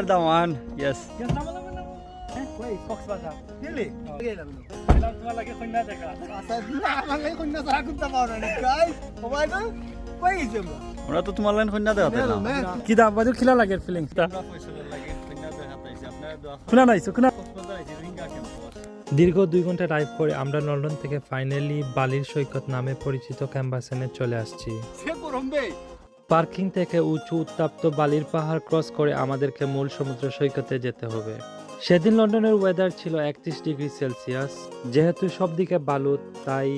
You're the one. Yes. Wait, Coxbazar. Really? তোমার লাগে কন্যা দেখা আচ্ছা আমাকে কন্যা সারা করতে পারো না গাইস মোবাইল না কই গেছে আমরা আমরা তো তোমার লাইন কন্যা দেখাতে না। কি দা বাজু খিলা লাগে ফিলিংসটা শুনা নাইছো শুনা দীর্ঘ 2 ঘন্টা ড্রাইভ করে আমরা লন্ডন থেকে ফাইনালি বালির সৈকত নামে পরিচিত ক্যাম্পাসনে চলে আসছি। সে গরম বে পার্কিং থেকে উঁচু উত্তপ্ত বালির পাহাড় ক্রস করে আমাদেরকে মূল সমুদ্র সৈকতে যেতে হবে। সেদিন লন্ডনের ওয়েদার ছিল 31 ডিগ্রি সেলসিয়াস। যেহেতু সব দিকে বালু, তাই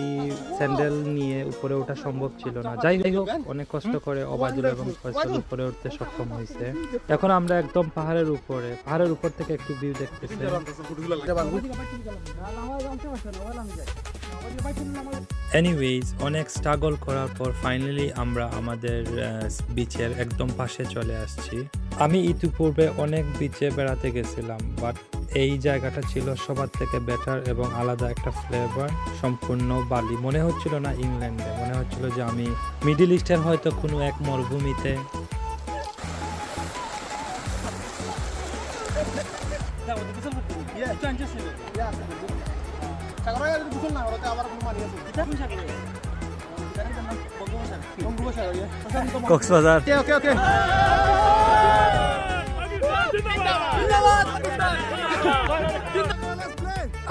স্যান্ডেল নিয়ে উপরে ওঠা সম্ভব ছিল না। যাই হোক, অনেক কষ্ট করে ওবায়দুল এবং ফয়সাল উপরে উঠতে সক্ষম হয়েছে। এখন আমরা একদম পাহাড়ের উপর থেকে একটু ভিউ দেখতেছি। এনিওয়েজ, অনেক স্ট্রাগল করার পর ফাইনালি আমরা আমাদের বিচের একদম পাশে চলে আসছি। আমি ইতিপূর্বে অনেক বিচে বেড়াতে গেছিলাম, বাট এই জায়গাটা ছিল সবার থেকে বেটার এবং আলাদা একটা ফ্লেভার। সম্পূর্ণ বালি, মনে হচ্ছিল না ইংল্যান্ডে, মনে হচ্ছিল যে আমি মিডল ইস্টের হয়তো কোনো এক মরুভূমিতে। সাগরে যদি বুঝল না ওটা আবার কোনো মানি আছে কক্সবাজার। ওকে ওকে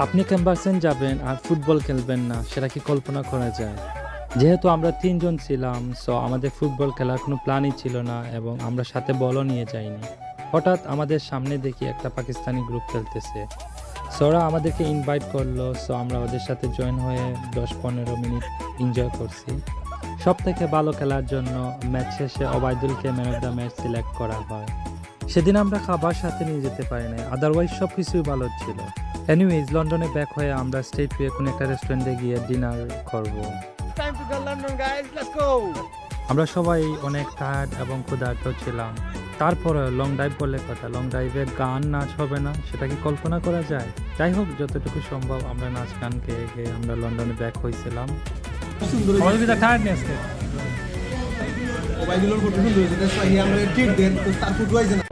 আপনি ক্যাম্পাসেন যাবেন আর ফুটবল খেলবেন না, সেটা কি কল্পনা করা যায়? যেহেতু আমরা 3 জন ছিলাম, সো আমাদের ফুটবল খেলার কোনো প্ল্যানই ছিল না এবং আমরা সাথে বলও নিয়ে যাইনি। হঠাৎ আমাদের সামনে দেখি একটা পাকিস্তানি গ্রুপ খেলতেছে। ওরা আমাদেরকে ইনভাইট করলো, সো আমরা ওদের সাথে জয়েন হয়ে 10-15 মিনিট এনজয় করছি। সব থেকে ভালো খেলার জন্য ম্যাচ শেষে ওবায়দুলকে man of the match select করা হয়। সেদিন আমরা খাবার সাথে নিয়ে যেতে পারি না, আদারওয়াইজ সব কিছুই ভালো ছিল। এনিওয়েজ, লন্ডনে ব্যাক হয়ে আমরা স্ট্রেট ওয়ে কোনো একটা রেস্টুরেন্টে গিয়ে ডিনার করব। Time to go London guys, let's go. আমরা সবাই অনেক টায়ার্ড এবং ক্ষুধার্ত ছিলাম। তারপরে লং ড্রাইভ বলে কথা, লং ড্রাইভে গান নাচ হবে না, সেটা কি কল্পনা করা যায়? যাই হোক, যতটুকু সম্ভব আমরা নাচ গান গেয়ে আমরা লন্ডনে ব্যাক হয়েছিলাম। আমাদের ভিতরে টায়ার্ডনেস মোবাইলের ফটো সুন্দর হয়েছে, তাই আমরা ট্রিট দেন তো তার ফুট হয়েছে না।